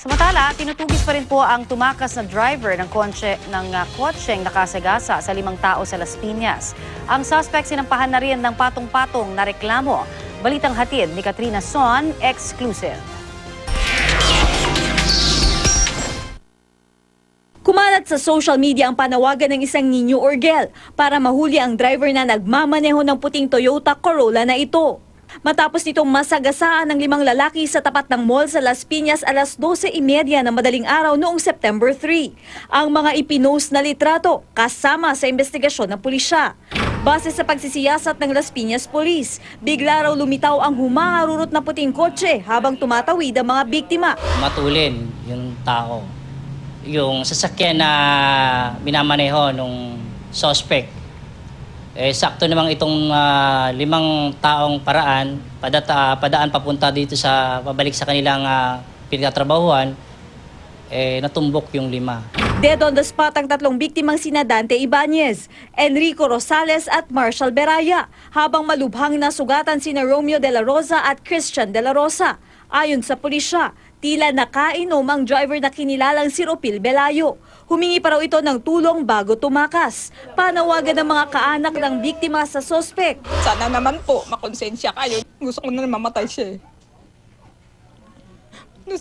Samantala, tinutugis pa rin po ang tumakas na driver ng kotseng nakasagasa sa 5 tao sa Las Piñas. Ang suspect sinampahan na rin ng patong-patong na reklamo. Balitang hatid ni Katrina Son, exclusive. Kumalat sa social media ang panawagan ng isang Nino Orgel para mahuli ang driver na nagmamaneho ng puting Toyota Corolla na ito. Matapos nitong masagasaan ng 5 lalaki sa tapat ng mall sa Las Piñas alas 12:30 ng madaling araw noong September 3. Ang mga ipinost na litrato kasama sa investigasyon ng pulisya. Base sa pagsisiyasat ng Las Piñas Police, bigla raw lumitaw ang humaharurot na puting kotse habang tumatawid ang mga biktima. Matulin yung tao. Yung sasakyan na minamaneho nung suspect. Sakto namang itong 5 taong paraan, padaan papunta dito pabalik sa kanilang pinagtatrabahuan, natumbok yung 5. Dead on the spot ang 3 biktimang sina Dante Ibanez, Enrico Rosales at Marshall Beraya, habang malubhang nasugatan sina Romeo de la Rosa at Christian de la Rosa. Ayon sa pulisya, tila nakainom ang driver na kinilalang si Ropil Belayo. Humingi pa raw ito ng tulong bago tumakas. Panawagan ng mga kaanak ng biktima sa sospek. Sana naman po, makonsensya kayo. Gusto ko na mamatay siya eh.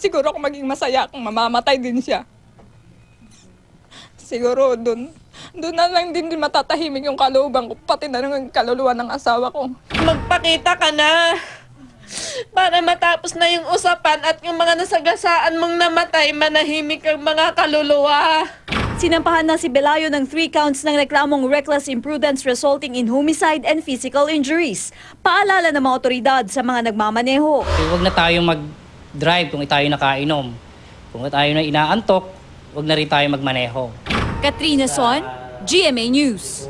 Siguro ako maging masaya kung mamamatay din siya. Siguro doon na lang din matatahimik yung kalooban ko, pati na ng kaluluwa ng asawa ko. Magpakita ka na para matapos na yung usapan at yung mga nasagasaan mong namatay, manahimik ang mga kaluluwa. Sinampahan na si Belayo ng 3 counts ng reklamong reckless imprudence resulting in homicide and physical injuries. Paalala ng mga otoridad sa mga nagmamaneho. Huwag na tayong mag-drive kung tayo nakainom. Kung tayo na inaantok, huwag na rin tayo magmaneho. Katrina Son, GMA News.